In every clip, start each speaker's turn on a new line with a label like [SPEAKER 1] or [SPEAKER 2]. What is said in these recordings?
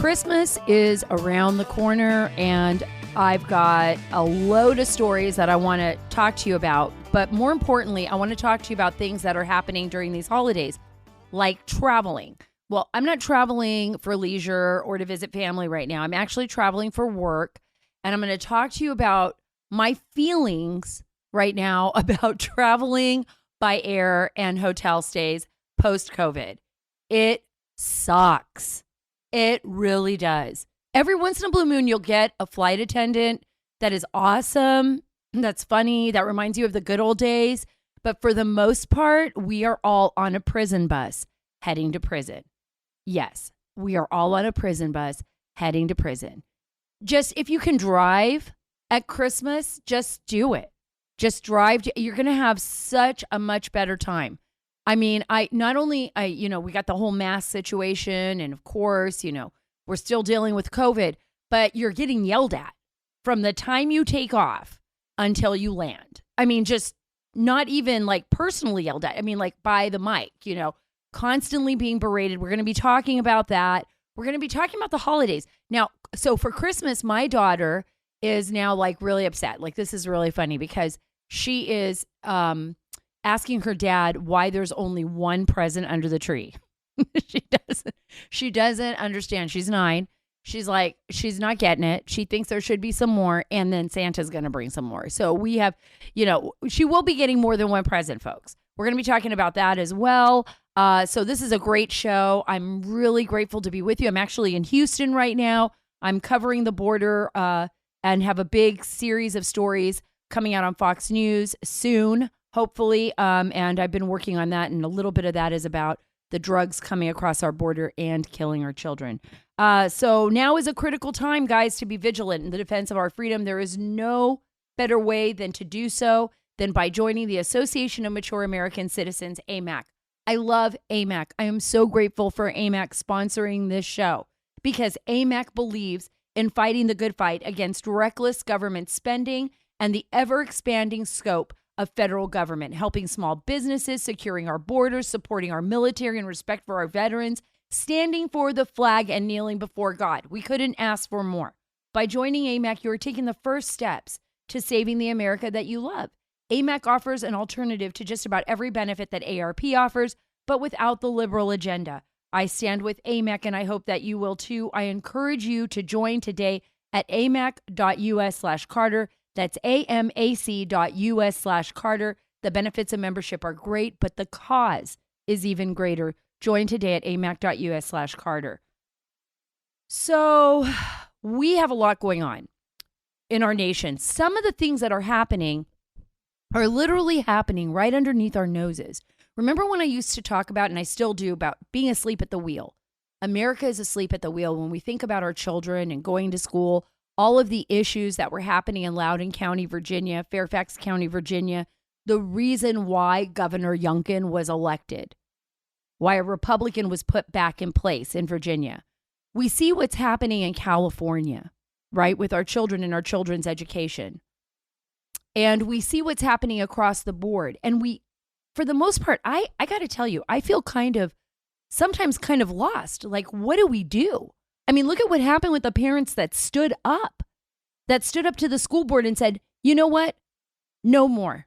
[SPEAKER 1] Christmas is around the corner, and I've got a load of stories that I want to talk to you about. But more importantly, I want to talk to you about things that are happening during these holidays, like traveling. Well, I'm not traveling for leisure or to visit family right now. I'm actually traveling for work, and I'm going to talk to you about my feelings right now about traveling by air and hotel stays post-COVID. It sucks. It really does. Every once in a blue moon, you'll get a flight attendant that is awesome, that's funny, that reminds you of the good old days. But for the most part, we are all on a prison bus heading to prison. Yes, we are all on a prison bus heading to prison. Just if you can drive at Christmas, just do it. Just drive. You're going to have such a much better time. I mean, we got the whole mask situation, and of course, we're still dealing with COVID, but you're getting yelled at from the time you take off until you land. I mean, just not even like personally yelled at. I mean, like by the mic, constantly being berated. We're going to be talking about that. We're going to be talking about the holidays. Now, so for Christmas, my daughter is now like really upset. Like, this is really funny because she is asking her dad why there's only one present under the tree. She doesn't understand. She's 9. She's like, she's not getting it. She thinks there should be some more, and then Santa's going to bring some more. So we have, she will be getting more than one present, folks. We're going to be talking about that as well. So this is a great show. I'm really grateful to be with you. I'm actually in Houston right now. I'm covering the border and have a big series of stories coming out on Fox News soon, hopefully. And I've been working on that, and a little bit of that is about the drugs coming across our border and killing our children. So now is a critical time, guys, to be vigilant in the defense of our freedom. There is no better way than to do so than by joining the Association of Mature American Citizens, AMAC. I love AMAC. I am so grateful for AMAC sponsoring this show because AMAC believes in fighting the good fight against reckless government spending and the ever-expanding scope of federal government, helping small businesses, securing our borders, supporting our military and respect for our veterans, standing for the flag, and kneeling before God. We couldn't ask for more. By joining AMAC, you are taking the first steps to saving the America that you love. AMAC offers an alternative to just about every benefit that ARP offers, but without the liberal agenda. I stand with AMAC, and I hope that you will too. I encourage you to join today at amac.us/Carter. That's amac.us/Carter. The benefits of membership are great, but the cause is even greater. Join today at amac.us/Carter. So we have a lot going on in our nation. Some of the things that are happening are literally happening right underneath our noses. Remember when I used to talk about, and I still do, about being asleep at the wheel? America is asleep at the wheel when we think about our children and going to school, all of the issues that were happening in Loudoun County, Virginia, Fairfax County, Virginia, the reason why Governor Youngkin was elected, why a Republican was put back in place in Virginia. We see what's happening in California, right, with our children and our children's education. And we see what's happening across the board. And we, for the most part, I got to tell you, I feel sometimes kind of lost. Like, what do we do? I mean, look at what happened with the parents that stood up to the school board and said, you know what? No more.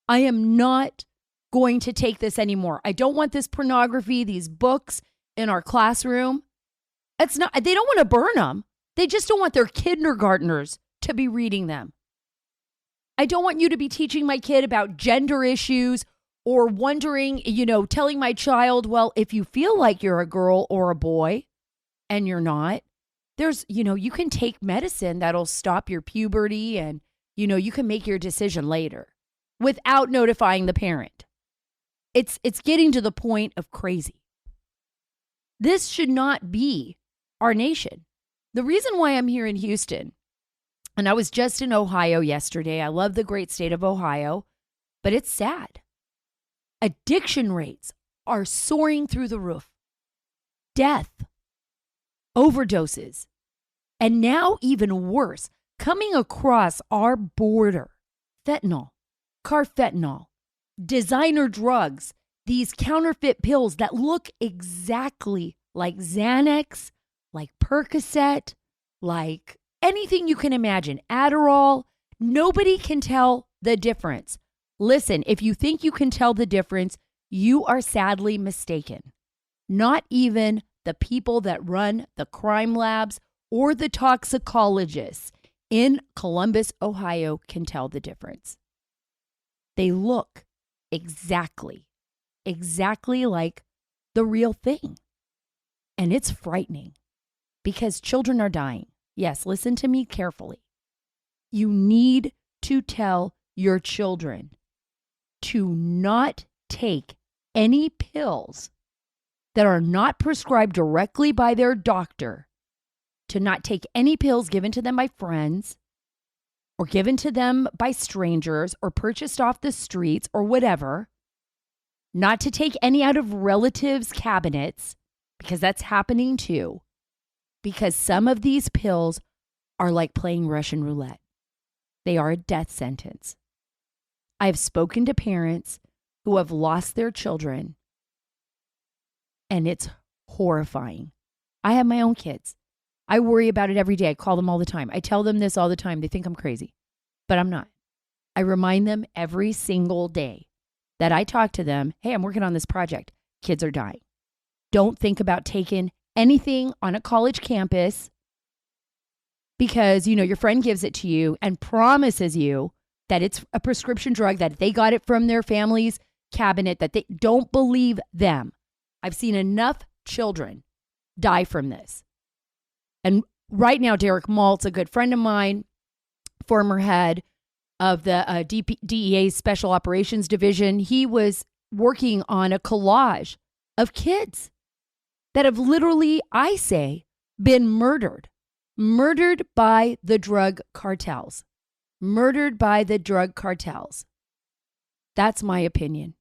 [SPEAKER 1] I am not going to take this anymore. I don't want this pornography, these books in our classroom. They don't want to burn them. They just don't want their kindergartners to be reading them. I don't want you to be teaching my kid about gender issues or wondering, telling my child, well, if you feel like you're a girl or a boy and you're not, you can take medicine that'll stop your puberty and, you can make your decision later without notifying the parent. It's getting to the point of crazy. This should not be our nation. The reason why I'm here in Houston, and I was just in Ohio yesterday. I love the great state of Ohio, but it's sad. Addiction rates are soaring through the roof. Death, overdoses, and now even worse, coming across our border, fentanyl, carfentanil, designer drugs, these counterfeit pills that look exactly like Xanax like Percocet, like anything you can imagine, Adderall. Nobody can tell the difference. Listen, if you think you can tell the difference, you are sadly mistaken. Not even the people that run the crime labs or the toxicologists in Columbus, Ohio can tell the difference. They look exactly like the real thing. And it's frightening because children are dying. Yes, listen to me carefully. You need to tell your children to not take any pills that are not prescribed directly by their doctor, to not take any pills given to them by friends or given to them by strangers or purchased off the streets or whatever, not to take any out of relatives' cabinets, because that's happening too, because some of these pills are like playing Russian roulette. They are a death sentence. I've spoken to parents who have lost their children, and it's horrifying. I have my own kids. I worry about it every day. I call them all the time. I tell them this all the time. They think I'm crazy, but I'm not. I remind them every single day that I talk to them, hey, I'm working on this project. Kids are dying. Don't think about taking anything on a college campus because, your friend gives it to you and promises you that it's a prescription drug, that they got it from their family's cabinet, that they don't believe them. I've seen enough children die from this. And right now, Derek Maltz, a good friend of mine, former head of the DEA's Special Operations Division, he was working on a collage of kids that have literally, I say, been murdered by the drug cartels. Murdered by the drug cartels. That's my opinion.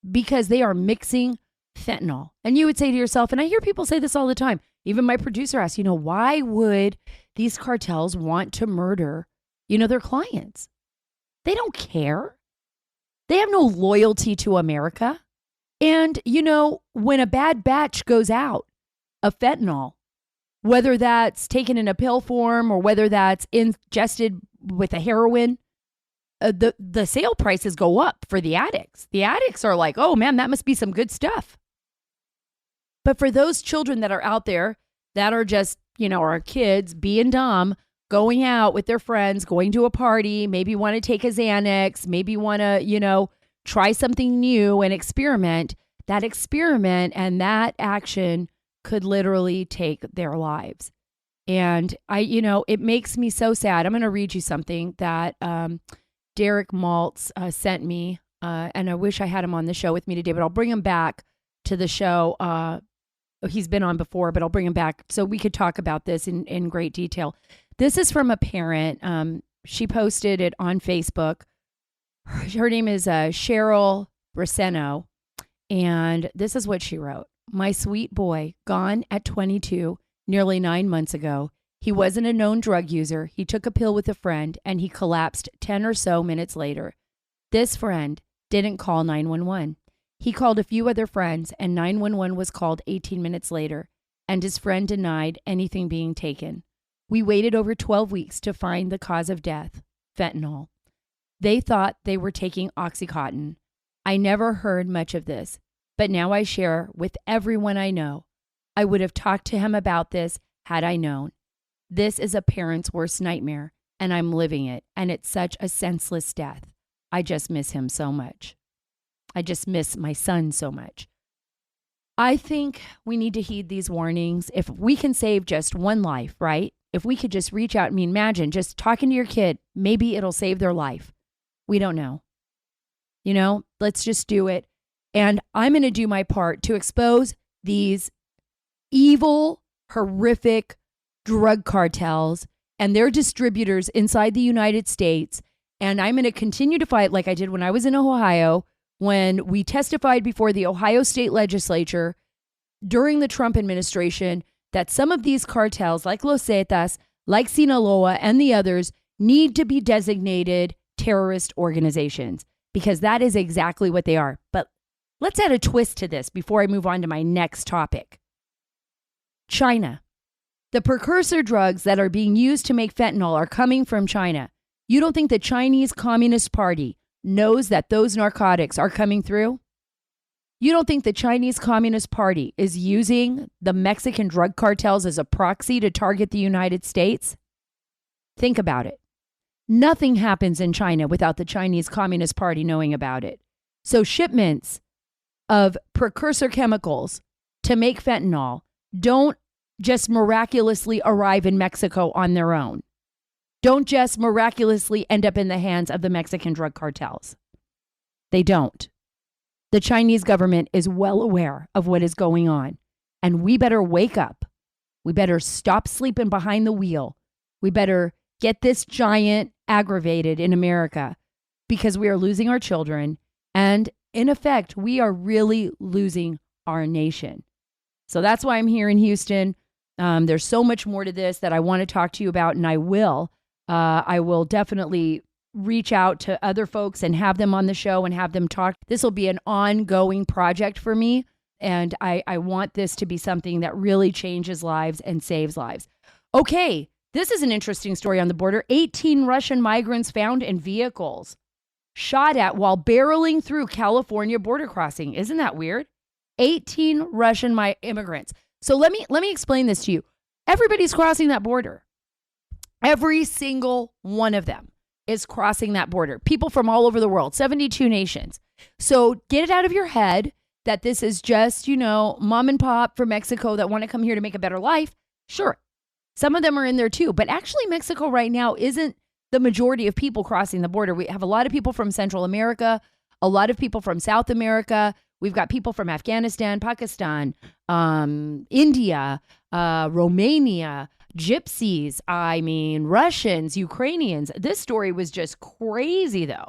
[SPEAKER 1] Because they are mixing fentanyl. And you would say to yourself, and I hear people say this all the time, even my producer asks, why would these cartels want to murder, their clients? They don't care. They have no loyalty to America. And, when a bad batch goes out of fentanyl, whether that's taken in a pill form or whether that's ingested with a heroin, the sale prices go up for the addicts. The addicts are like, oh man, that must be some good stuff. But for those children that are out there that are just, our kids being dumb, going out with their friends, going to a party, maybe want to take a Xanax, maybe want to, try something new and experiment, that experiment and that action could literally take their lives. And it makes me so sad. I'm going to read you something that Derek Maltz sent me, and I wish I had him on the show with me today, but I'll bring him back to the show. He's been on before, but I'll bring him back so we could talk about this in great detail. This is from a parent. She posted it on Facebook. Her name is Cheryl Braceno, and this is what she wrote. My sweet boy, gone at 22, nearly 9 months ago. He wasn't a known drug user. He took a pill with a friend, and he collapsed 10 or so minutes later. This friend didn't call 911. He called a few other friends, and 911 was called 18 minutes later, and his friend denied anything being taken. We waited over 12 weeks to find the cause of death, fentanyl. They thought they were taking Oxycontin. I never heard much of this, but now I share with everyone I know. I would have talked to him about this had I known. This is a parent's worst nightmare, and I'm living it, and it's such a senseless death. I just miss him so much. I just miss my son so much. I think we need to heed these warnings. If we can save just one life, right? If we could just reach out, imagine just talking to your kid, maybe it'll save their life. We don't know. Let's just do it. And I'm going to do my part to expose these evil, horrific drug cartels and their distributors inside the United States. And I'm going to continue to fight like I did when I was in Ohio, when we testified before the Ohio State Legislature during the Trump administration that some of these cartels, like Los Zetas, like Sinaloa, and the others, need to be designated terrorist organizations, because that is exactly what they are. But let's add a twist to this before I move on to my next topic. China. The precursor drugs that are being used to make fentanyl are coming from China. You don't think the Chinese Communist Party knows that those narcotics are coming through? You don't think the Chinese Communist Party is using the Mexican drug cartels as a proxy to target the United States? Think about it. Nothing happens in China without the Chinese Communist Party knowing about it. So shipments of precursor chemicals to make fentanyl don't just miraculously arrive in Mexico on their own. Don't just miraculously end up in the hands of the Mexican drug cartels. They don't. The Chinese government is well aware of what is going on, and we better wake up. We better stop sleeping behind the wheel. We better get this giant aggravated in America because we are losing our children, and in effect, we are really losing our nation. So that's why I'm here in Houston. There's so much more to this that I want to talk to you about, and I will. I will definitely reach out to other folks and have them on the show and have them talk. This will be an ongoing project for me, and I want this to be something that really changes lives and saves lives. Okay, this is an interesting story on the border. 18 Russian migrants found in vehicles, shot at while barreling through California border crossing. Isn't that weird? 18 Russian immigrants. So let me explain this to you. Everybody's crossing that border. Every single one of them is crossing that border. People from all over the world, 72 nations. So get it out of your head that this is just, mom and pop from Mexico that want to come here to make a better life. Sure, some of them are in there too. But actually, Mexico right now isn't the majority of people crossing the border. We have a lot of people from Central America, a lot of people from South America. We've got people from Afghanistan, Pakistan, India, Romania, Gypsies, Russians, Ukrainians. This story was just crazy, though.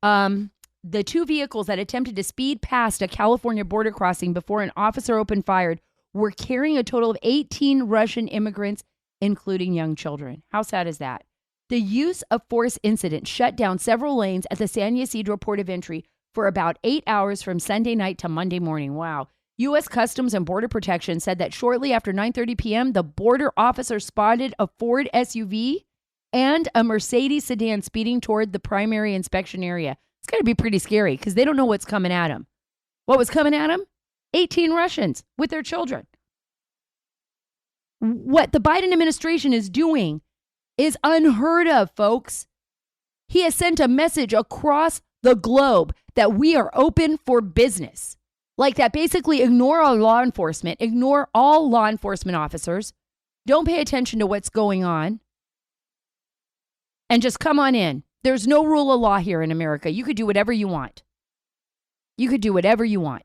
[SPEAKER 1] The two vehicles that attempted to speed past a California border crossing before an officer opened fire were carrying a total of 18 Russian immigrants, including young children. How sad is that? The use of force incident shut down several lanes at the San Ysidro port of entry for about 8 hours from Sunday night to Monday morning. Wow. U.S. Customs and Border Protection said that shortly after 9:30 p.m., the border officer spotted a Ford SUV and a Mercedes sedan speeding toward the primary inspection area. It's got to be pretty scary because they don't know what's coming at them. What was coming at them? 18 Russians with their children. What the Biden administration is doing is unheard of, folks. He has sent a message across the globe that we are open for business. Like that, basically ignore our law enforcement, ignore all law enforcement officers, don't pay attention to what's going on, and just come on in. There's no rule of law here in America. You could do whatever you want. You could do whatever you want.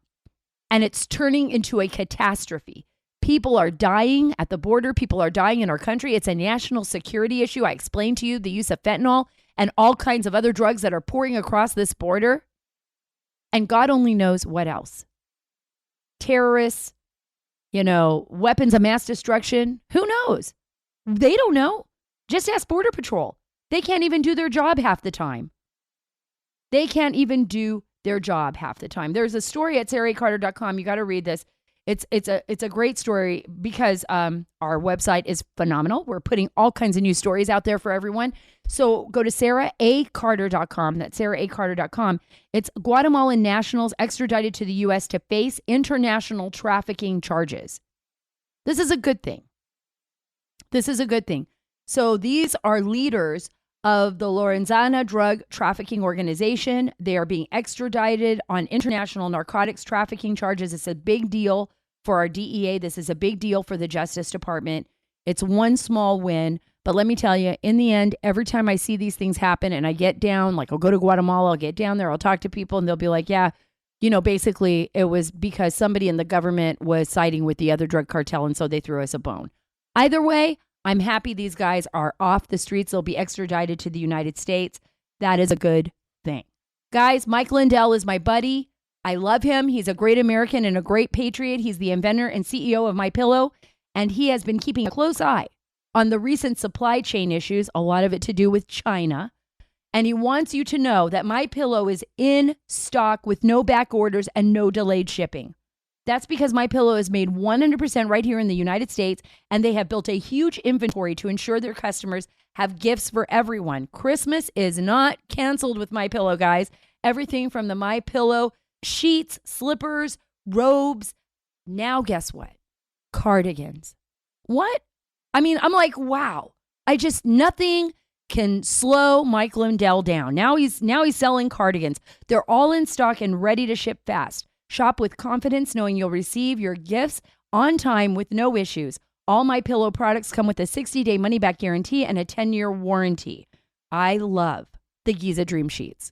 [SPEAKER 1] And it's turning into a catastrophe. People are dying at the border. People are dying in our country. It's a national security issue. I explained to you the use of fentanyl and all kinds of other drugs that are pouring across this border. And God only knows what else. Terrorists, weapons of mass destruction. Who knows? They don't know. Just ask Border Patrol. They can't even do their job half the time. There's a story at SaraACarter.com. You got to read this. It's a great story because our website is phenomenal. We're putting all kinds of new stories out there for everyone. So go to SaraACarter.com. That's SaraACarter.com. It's Guatemalan nationals extradited to the U.S. to face international trafficking charges. This is a good thing. So these are leaders of the Lorenzana drug trafficking organization. They are being extradited on international narcotics trafficking charges. It's a big deal for our DEA. This is a big deal for the Justice Department. It's one small win. But let me tell you, in the end, every time I see these things happen and I get down, like I'll go to Guatemala, I'll get down there, I'll talk to people and they'll be like, yeah, basically it was because somebody in the government was siding with the other drug cartel and so they threw us a bone. Either way, I'm happy these guys are off the streets. They'll be extradited to the United States. That is a good thing. Guys, Mike Lindell is my buddy. I love him. He's a great American and a great patriot. He's the inventor and CEO of MyPillow, and he has been keeping a close eye on the recent supply chain issues, a lot of it to do with China. And he wants you to know that MyPillow is in stock with no back orders and no delayed shipping. That's because My Pillow is made 100% right here in the United States, and they have built a huge inventory to ensure their customers have gifts for everyone. Christmas is not canceled with My Pillow, guys. Everything from the My Pillow sheets, slippers, robes. Now, guess what? Cardigans. What? I mean, I'm like, wow. Nothing can slow Mike Lindell down. Now he's selling cardigans. They're all in stock and ready to ship fast. Shop with confidence knowing you'll receive your gifts on time with no issues. All My Pillow products come with a 60-day money-back guarantee and a 10-year warranty. I love the Giza Dream Sheets.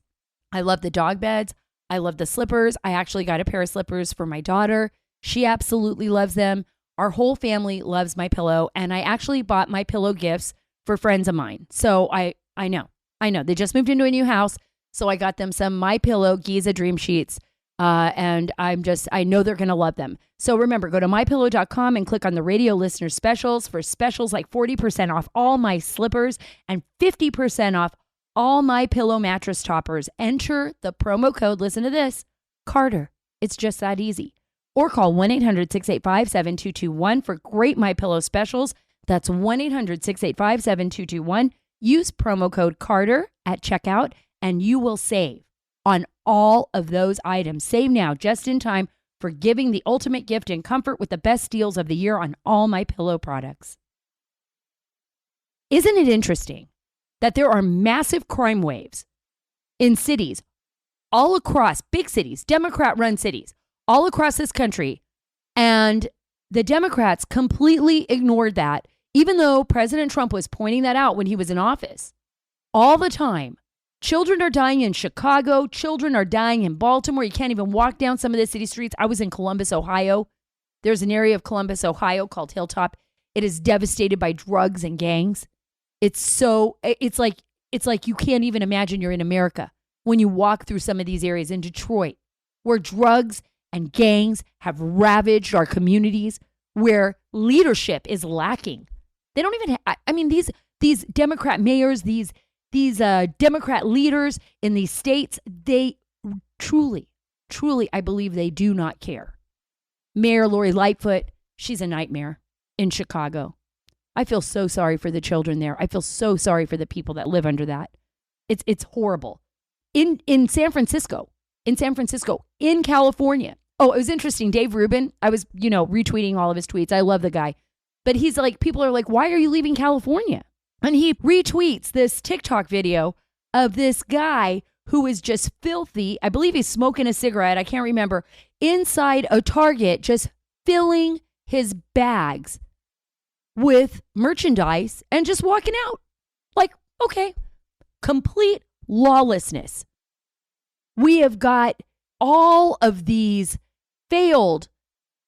[SPEAKER 1] I love the dog beds. I love the slippers. I actually got a pair of slippers for my daughter. She absolutely loves them. Our whole family loves My Pillow, and I actually bought My Pillow gifts for friends of mine. So I know. They just moved into a new house, so I got them some My Pillow Giza Dream Sheets. And I know they're going to love them. So remember, go to mypillow.com and click on the radio listener specials for specials like 40% off all my slippers and 50% off all My Pillow mattress toppers. Enter the promo code, listen to this, Carter. It's just that easy. Or call 1-800-685-7221 for great My Pillow specials. That's 1-800-685-7221. Use promo code Carter at checkout and you will save on all of those items. Save now, just in time for giving the ultimate gift in comfort with the best deals of the year on all My Pillow products. Isn't it interesting that there are massive crime waves in cities all across, big cities, Democrat-run cities, all across this country, and the Democrats completely ignored that, even though President Trump was pointing that out when he was in office all the time. Children are dying in Chicago. Children are dying in Baltimore. You can't even walk down some of the city streets. I was in Columbus, Ohio. There's an area of Columbus, Ohio called Hilltop. It is devastated by drugs and gangs. It's like you can't even imagine you're in America when you walk through some of these areas in Detroit, where drugs and gangs have ravaged our communities, where leadership is lacking. They don't even these Democrat mayors, these Democrat leaders in these states, they truly, I believe they do not care. Mayor Lori Lightfoot, she's a nightmare in Chicago. I feel so sorry for the children there. I feel so sorry for the people that live under that. It's horrible. In San Francisco, in California. Oh, it was interesting. Dave Rubin, I was, retweeting all of his tweets. I love the guy. But he's like, people are like, why are you leaving California? And he retweets this TikTok video of this guy who is just filthy. I believe he's smoking a cigarette. I can't remember. Inside a Target, just filling his bags with merchandise and just walking out. Like, okay, complete lawlessness. We have got all of these failed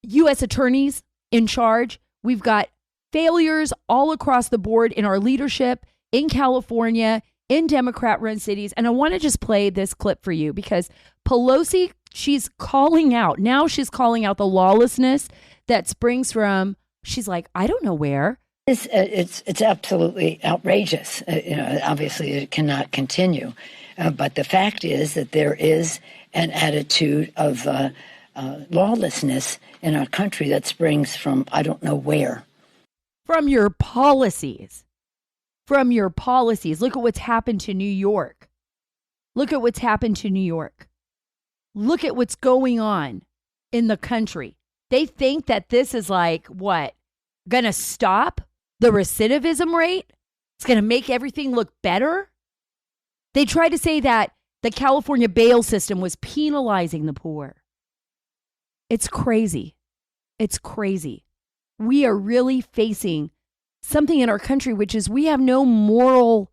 [SPEAKER 1] U.S. attorneys in charge. We've got failures all across the board in our leadership in California, in Democrat-run cities. And I want to just play this clip for you because Pelosi, she's calling out the lawlessness that springs from, she's like, I don't know where.
[SPEAKER 2] It's absolutely outrageous. Obviously, it cannot continue. But the fact is that there is an attitude of lawlessness in our country that springs from I don't know where.
[SPEAKER 1] From your policies. Look at what's happened to New York. Look at what's going on in the country. They think that this is like, what, going to stop the recidivism rate? It's going to make everything look better? They tried to say that the California bail system was penalizing the poor. It's crazy. We are really facing something in our country, which is we have no moral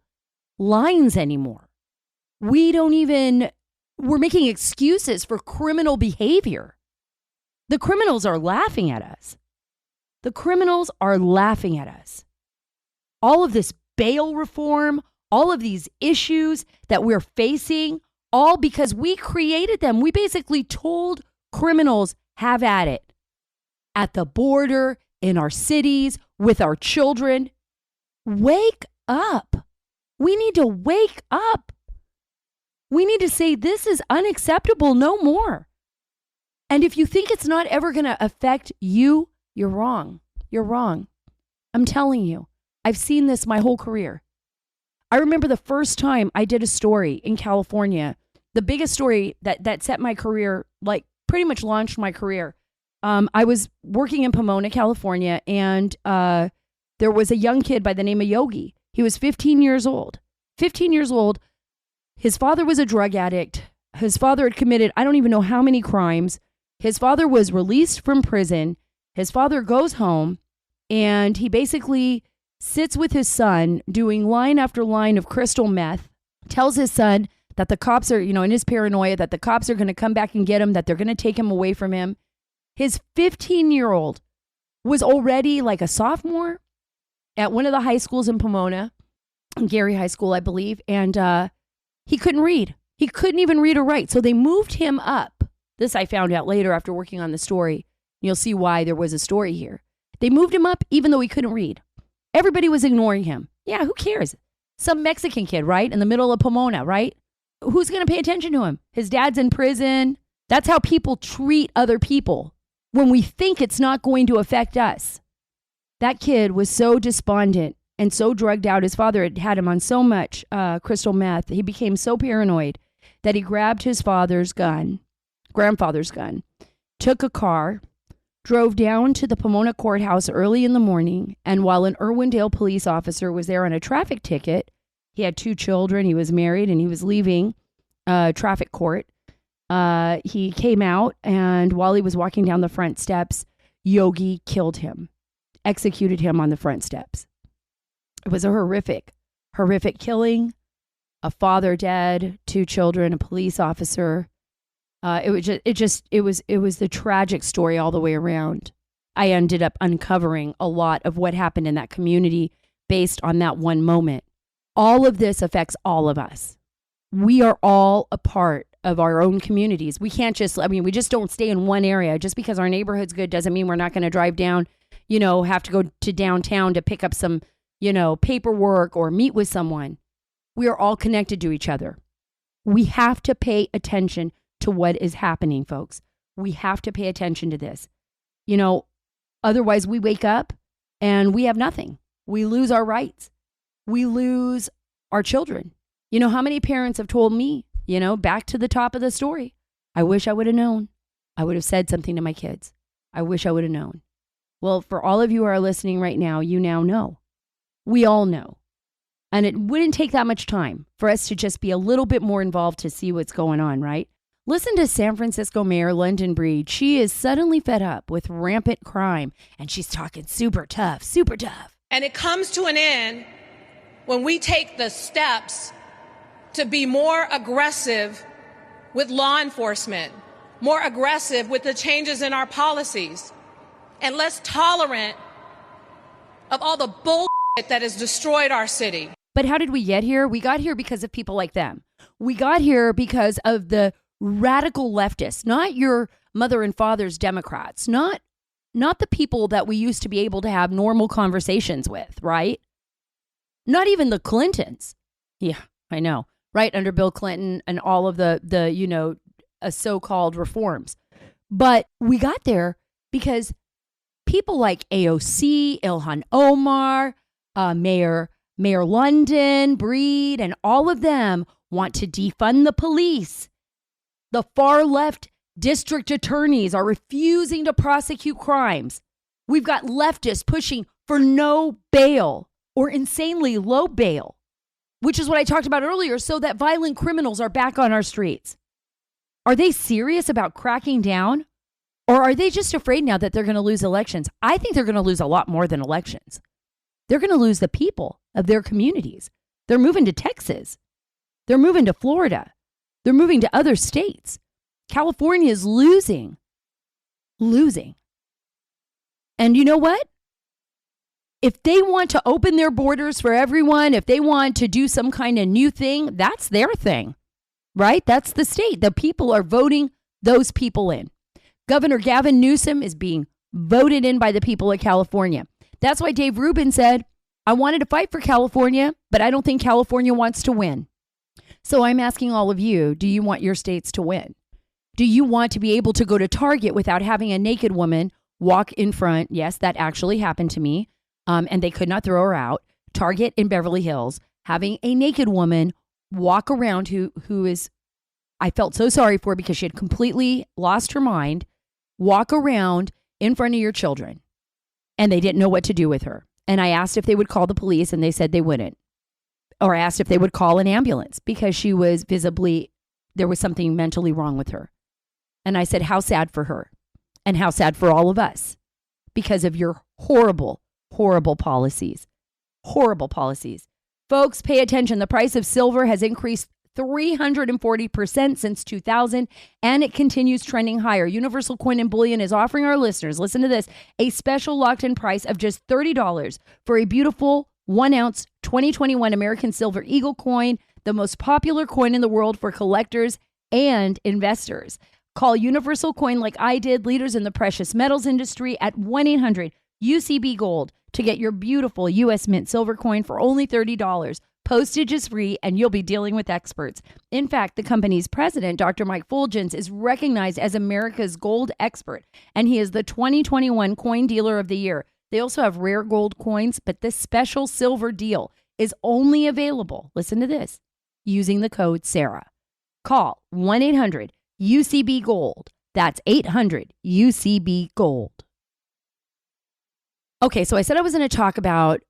[SPEAKER 1] lines anymore. We're making excuses for criminal behavior. The criminals are laughing at us. All of this bail reform, all of these issues that we're facing, all because we created them. We basically told criminals, have at it. At the border, in our cities, with our children. Wake up. We need to wake up. We need to say this is unacceptable no more. And if you think it's not ever going to affect you, you're wrong. You're wrong. I'm telling you, I've seen this my whole career. I remember the first time I did a story in California, the biggest story that set my career, like pretty much launched my career. I was working in Pomona, California, and there was a young kid by the name of Yogi. He was 15 years old. 15 years old. His father was a drug addict. His father had committed, I don't even know how many crimes. His father was released from prison. His father goes home, and he basically sits with his son doing line after line of crystal meth, tells his son that the cops are, in his paranoia, that the cops are going to come back and get him, that they're going to take him away from him. His 15-year-old was already like a sophomore at one of the high schools in Pomona, Gary High School, I believe, and he couldn't read. He couldn't even read or write. So they moved him up. This I found out later after working on the story. You'll see why there was a story here. They moved him up even though he couldn't read. Everybody was ignoring him. Yeah, who cares? Some Mexican kid, right? In the middle of Pomona, right? Who's going to pay attention to him? His dad's in prison. That's how people treat other people when we think it's not going to affect us. That kid was so despondent and so drugged out. His father had him on so much crystal meth. He became so paranoid that he grabbed his grandfather's gun, took a car, drove down to the Pomona courthouse early in the morning, and while an Irwindale police officer was there on a traffic ticket, he had 2 children, he was married, and he was leaving traffic court. He came out, and while he was walking down the front steps, Yogi killed him, executed him on the front steps. It was a horrific killing. A father dead, 2 children, a police officer. It was the tragic story all the way around. I ended up uncovering a lot of what happened in that community based on that one moment. All of this affects all of us. We are all a part of our own communities. We can't we just don't stay in one area. Just because our neighborhood's good doesn't mean we're not going to drive down, have to go to downtown to pick up some, paperwork or meet with someone. We are all connected to each other. We have to pay attention to what is happening, folks. We have to pay attention to this. Otherwise we wake up and we have nothing. We lose our rights. We lose our children. How many parents have told me, back to the top of the story, I wish I would have known. I would have said something to my kids. I wish I would have known. Well, for all of you who are listening right now, you now know. We all know. And it wouldn't take that much time for us to just be a little bit more involved to see what's going on, right? Listen to San Francisco Mayor London Breed. She is suddenly fed up with rampant crime, and she's talking super tough.
[SPEAKER 3] And it comes to an end when we take the steps to be more aggressive with law enforcement, more aggressive with the changes in our policies, and less tolerant of all the bullshit that has destroyed our city.
[SPEAKER 1] But how did we get here? We got here because of people like them. We got here because of the radical leftists, not your mother and father's Democrats, not the people that we used to be able to have normal conversations with, right? Not even the Clintons. Yeah, I know, right? Under Bill Clinton and all of the so-called reforms. But we got there because people like AOC, Ilhan Omar, Mayor London Breed, and all of them want to defund the police. The far left district attorneys are refusing to prosecute crimes. We've got leftists pushing for no bail or insanely low bail, which is what I talked about earlier, so that violent criminals are back on our streets. Are they serious about cracking down? Or are they just afraid now that they're going to lose elections? I think they're going to lose a lot more than elections. They're going to lose the people of their communities. They're moving to Texas. They're moving to Florida. They're moving to other states. California is losing. And you know what? If they want to open their borders for everyone, if they want to do some kind of new thing, that's their thing, right? That's the state. The people are voting those people in. Governor Gavin Newsom is being voted in by the people of California. That's why Dave Rubin said, I wanted to fight for California, but I don't think California wants to win. So I'm asking all of you, do you want your states to win? Do you want to be able to go to Target without having a naked woman walk in front? Yes, that actually happened to me. And they could not throw her out. Target in Beverly Hills, having a naked woman walk around who is, I felt so sorry for because she had completely lost her mind, walk around in front of your children. And they didn't know what to do with her. And I asked if they would call the police and they said they wouldn't. Or I asked if they would call an ambulance because she was visibly, there was something mentally wrong with her. And I said, how sad for her and how sad for all of us because of your horrible, horrible policies. Horrible policies. Folks, pay attention. The price of silver has increased 340% since 2000, and it continues trending higher. Universal Coin and Bullion is offering our listeners, listen to this, a special locked-in price of just $30 for a beautiful 1-ounce 2021 American Silver Eagle coin, the most popular coin in the world for collectors and investors. Call Universal Coin like I did, leaders in the precious metals industry, at 1-800-UCB-GOLD to get your beautiful U.S. Mint silver coin for only $30. Postage is free, and you'll be dealing with experts. In fact, the company's president, Dr. Mike Fulgens, is recognized as America's gold expert, and he is the 2021 Coin Dealer of the Year. They also have rare gold coins, but this special silver deal is only available, listen to this, using the code Sara. Call 1-800-UCB-GOLD. That's 800-UCB-GOLD. Okay, so I said I was going to talk about,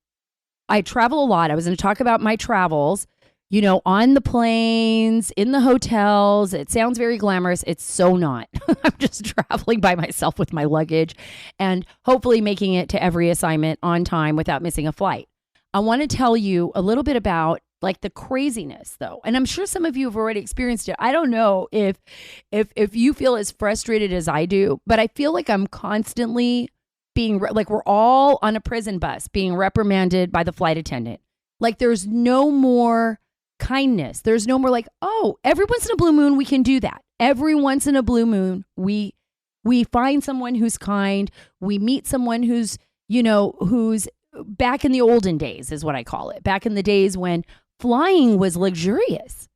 [SPEAKER 1] I travel a lot. I was going to talk about my travels, you know, on the planes, in the hotels. It sounds very glamorous. It's so not. I'm just traveling by myself with my luggage and hopefully making it to every assignment on time without missing a flight. I want to tell you a little bit about like the craziness though. And I'm sure some of you have already experienced it. I don't know if you feel as frustrated as I do, but I feel like I'm constantly being like we're all on a prison bus being reprimanded by the flight attendant. Like there's no more kindness. There's no more like, oh, every once in a blue moon we can do that. Every once in a blue moon we find someone who's kind. We meet someone who's, you know, who's back in the olden days is what I call it. Back in the days when flying was luxurious.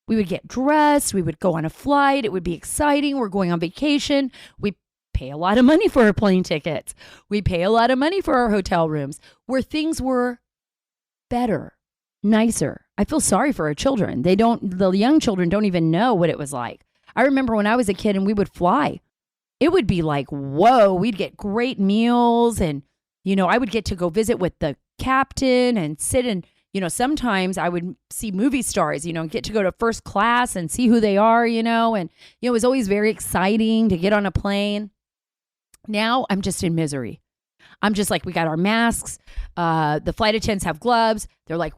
[SPEAKER 1] We would get dressed. We would go on a flight. It would be exciting. We're going on vacation. We pay a lot of money for our plane tickets. We pay a lot of money for our hotel rooms where things were better, nicer. I feel sorry for our children. The young children don't even know what it was like. I remember when I was a kid and we would fly, it would be like, whoa, we'd get great meals. And, you know, I would get to go visit with the captain and sit and, you know, sometimes I would see movie stars, you know, and get to go to first class and see who they are, you know, and, you know, it was always very exciting to get on a plane. Now I'm just in misery. I'm just like, we got our masks. The flight attendants have gloves. They're like,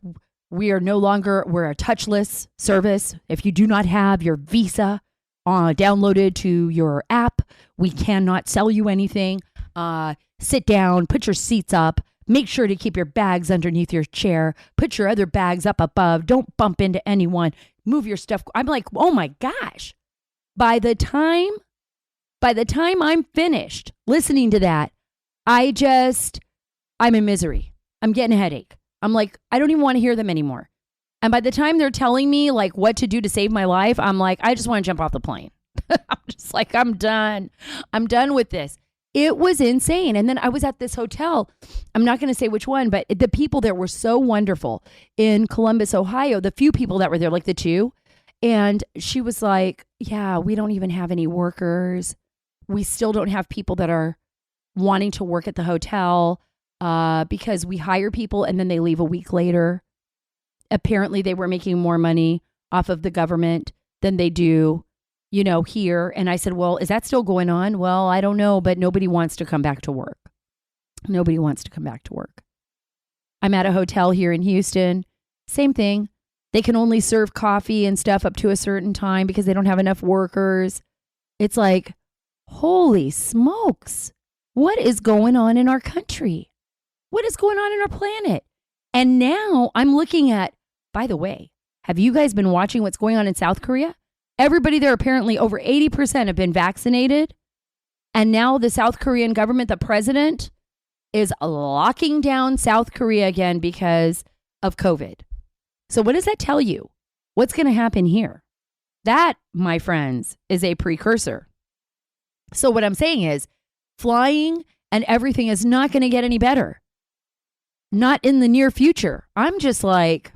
[SPEAKER 1] we're a touchless service. If you do not have your visa downloaded to your app, we cannot sell you anything. Sit down, put your seats up. Make sure to keep your bags underneath your chair. Put your other bags up above. Don't bump into anyone. Move your stuff. I'm like, oh my gosh. By the time I'm finished listening to that, I'm in misery. I'm getting a headache. I'm like, I don't even want to hear them anymore. And by the time they're telling me like what to do to save my life, I'm like, I just want to jump off the plane. I'm just like, I'm done. I'm done with this. It was insane. And then I was at this hotel. I'm not going to say which one, but the people there were so wonderful in Columbus, Ohio. The few people that were there, like the two. And she was like, yeah, we don't even have any workers. We still don't have people that are wanting to work at the hotel because we hire people and then they leave a week later. Apparently they were making more money off of the government than they do, you know, here. And I said, well, is that still going on? Well, I don't know, but nobody wants to come back to work. Nobody wants to come back to work. I'm at a hotel here in Houston. Same thing. They can only serve coffee and stuff up to a certain time because they don't have enough workers. It's like, holy smokes. What is going on in our country? What is going on in our planet? And now I'm looking at, by the way, have you guys been watching what's going on in South Korea? Everybody there, apparently over 80% have been vaccinated. And now the South Korean government, the president, is locking down South Korea again because of COVID. So what does that tell you? What's going to happen here? That, my friends, is a precursor. So what I'm saying is flying and everything is not going to get any better. Not in the near future. I'm just like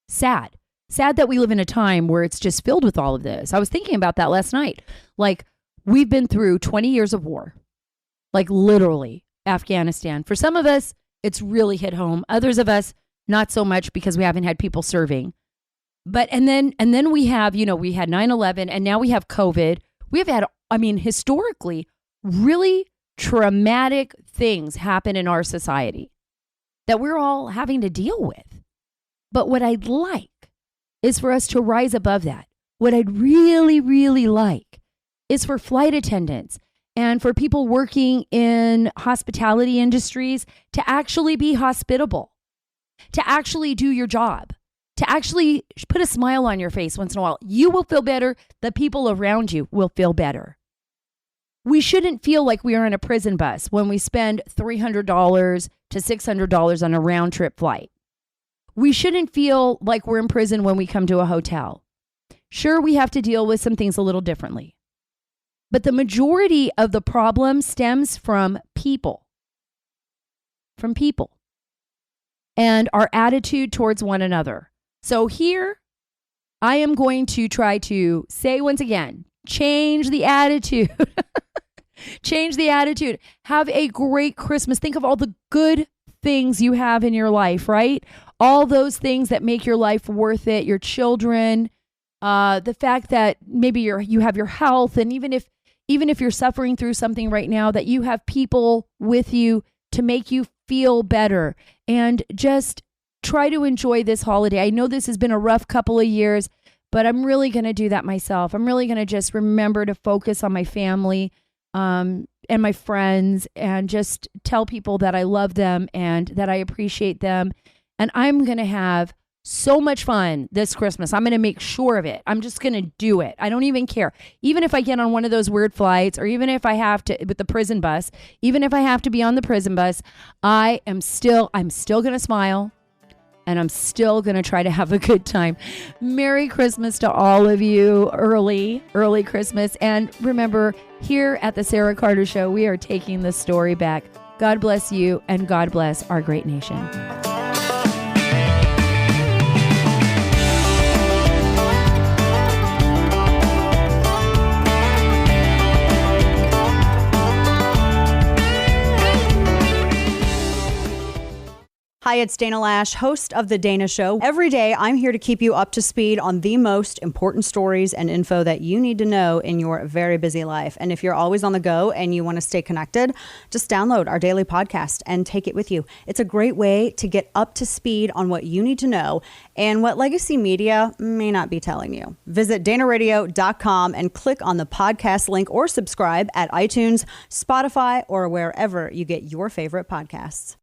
[SPEAKER 1] sad. Sad that we live in a time where it's just filled with all of this. I was thinking about that last night. Like, we've been through 20 years of war. Like, literally, Afghanistan. For some of us, it's really hit home. Others of us, not so much because we haven't had people serving. But, and then we have, we had 9/11 and now we have COVID. We have had, historically, really traumatic things happen in our society that we're all having to deal with. But what I'd like is for us to rise above that. What I'd really, really like is for flight attendants and for people working in hospitality industries to actually be hospitable, to actually do your job, to actually put a smile on your face once in a while. You will feel better. The people around you will feel better. We shouldn't feel like we are in a prison bus when we spend $300 to $600 on a round trip flight. We shouldn't feel like we're in prison when we come to a hotel. Sure, we have to deal with some things a little differently. But the majority of the problem stems from people. From people. And our attitude towards one another. So here, I am going to try to say once again, change the attitude. Change the attitude. Have a great Christmas. Think of all the good things you have in your life, right? All those things that make your life worth it. Your children, the fact that maybe you have your health, and even if you're suffering through something right now, that you have people with you to make you feel better. And just try to enjoy this holiday. I know this has been a rough couple of years, but I'm really going to do that myself. I'm really going to just remember to focus on my family and my friends, and just tell people that I love them and that I appreciate them. And I'm going to have so much fun this Christmas. I'm going to make sure of it. I'm just going to do it. I don't even care. Even if I get on one of those weird flights, or even if I have to, with the prison bus, even if I have to be on the prison bus, I'm still going to smile. And I'm still going to try to have a good time. Merry Christmas to all of you. Early Christmas. And remember, here at the Sara Carter Show, we are taking the story back. God bless you, and God bless our great nation.
[SPEAKER 4] Hi, it's Dana Lash, host of The Dana Show. Every day, I'm here to keep you up to speed on the most important stories and info that you need to know in your very busy life. And if you're always on the go and you want to stay connected, just download our daily podcast and take it with you. It's a great way to get up to speed on what you need to know and what legacy media may not be telling you. Visit danaradio.com and click on the podcast link, or subscribe at iTunes, Spotify, or wherever you get your favorite podcasts.